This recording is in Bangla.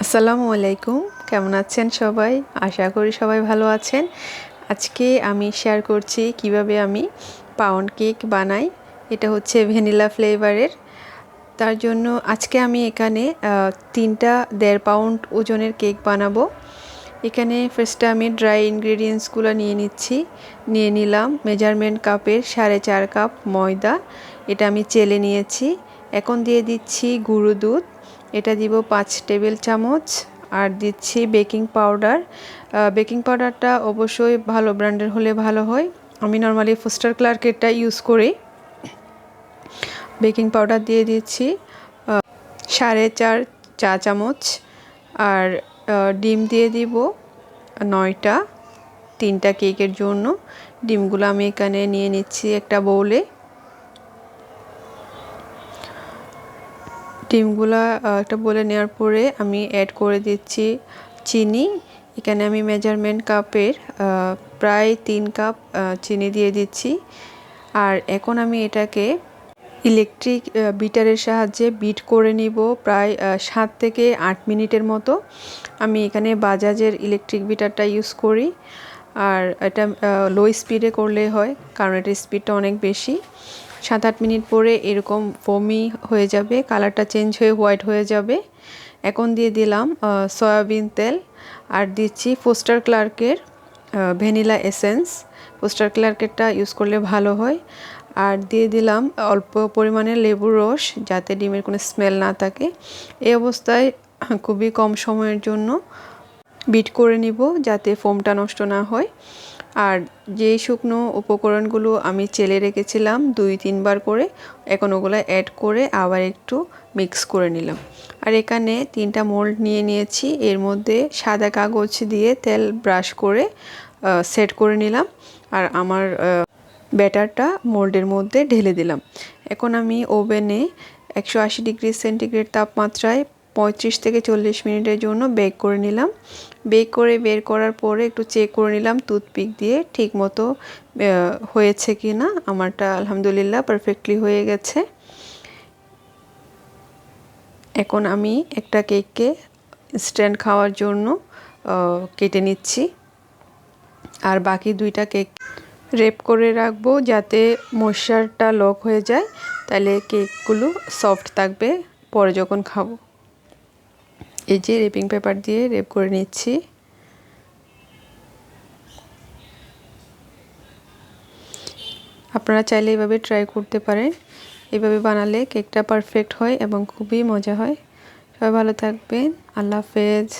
আসসালামু আলাইকুম, কেমন আছেন সবাই? আশা করি সবাই ভালো আছেন। আজকে আমি শেয়ার করছি কিভাবে আমি পাউন্ড কেক বানাই। এটা হচ্ছে ভ্যানিলা ফ্লেভারের। তার জন্য আজকে আমি এখানে 3টা 1.5 পাউন্ড ওজনের কেক বানাবো। এখানে ফার্স্টে আমি ড্রাই ইনগ্রেডিয়েন্টসগুলো নিয়ে নিলাম মেজারমেন্ট কাপের 4.5 কাপ ময়দা। এটা আমি চেলে নিয়েছি। এখন দিয়ে দিচ্ছি গুঁড়ো দুধ, এটা দিব 5 টেবিল চামচ। আর দিচ্ছি বেকিং পাউডার। বেকিং পাউডারটা অবশ্যই ভালো ব্র্যান্ডের হলে ভালো হয়। আমি নর্মালি ফোস্টার ক্লার্কেরটা ইউজ করি। বেকিং পাউডার দিয়ে দিচ্ছি 4.5 চা চামচ। আর ডিম দিয়ে দিব 9টা, 3টা কেকের জন্য। ডিমগুলো আমি এখানে নিয়ে নিচ্ছি একটা বোলে। ডিমগুলা একটা বোলে নেওয়ার পরে আমি অ্যাড করে দিচ্ছি চিনি। এখানে আমি মেজারমেন্ট কাপের প্রায় 3 কাপ চিনি দিয়ে দিচ্ছি। আর এখন আমি এটাকে ইলেকট্রিক বিটারের সাহায্যে বিট করে নিব প্রায় 7 থেকে 8 মিনিটের মতো। আমি এখানে বাজাজের ইলেকট্রিক বিটারটা ইউজ করি। আর এটা লো স্পিডে করলে হয়, কারণ এটার স্পিডটা অনেক বেশি। 7-8 মিনিট পরে এরকম ফোমি হয়ে যাবে, কালারটা চেঞ্জ হয়ে হোয়াইট হয়ে যাবে। এখন দিয়ে দিলাম সয়াবিন তেল। আর দিচ্ছি ফোস্টার ক্লার্কের ভ্যানিলা এসেন্স। ফোস্টার ক্লার্কেরটা ইউজ করলে ভালো হয়। আর দিয়ে দিলাম অল্প পরিমাণে লেবুর রস, যাতে ডিমের কোনো স্মেল না থাকে। এই অবস্থায় খুবই কম সময়ের জন্য বিট করে নিব, যাতে ফোমটা নষ্ট না হয়। আর যেই শুকনো উপকরণগুলো আমি চেলে রেখেছিলাম 2-3 বার করে, এখন ওগুলো অ্যাড করে আবার একটু মিক্স করে নিলাম। আর এখানে 3টা মোল্ড নিয়ে নিয়েছি। এর মধ্যে সাদা কাগজ দিয়ে তেল ব্রাশ করে সেট করে নিলাম। আর আমার ব্যাটারটা মোল্ডের মধ্যে ঢেলে দিলাম। এখন আমি ওভেনে 180 ডিগ্রি সেন্টিগ্রেড তাপমাত্রায় 35 থেকে 40 মিনিটের জন্য বেক করে নিলাম। বেক করে বের করার পরে একটু চেক করে নিলাম টুথপিক দিয়ে ঠিক মতো হয়েছে কি না। আমারটা আলহামদুলিল্লাহ পারফেক্টলি হয়ে গেছে। এখন আমি একটা কেককে ইনস্ট্যান্ট খাওয়ার জন্য কেটে নিচ্ছি। আর বাকি 2টা কেক রেপ করে রাখবো, যাতে ময়েশ্চারটা লক হয়ে যায়, তাহলে কেকগুলো সফট থাকবে পরে যখন খাবো। এই যে রেপিং পেপার দিয়ে রেপ করে নিচ্ছি। আপনারা চাইলে এভাবে ট্রাই করতে পারেন। এভাবে বানালে কেকটা পারফেক্ট হয় এবং খুবই মজা হয়। সবাই ভালো থাকবেন। আল্লাহ হাফেজ।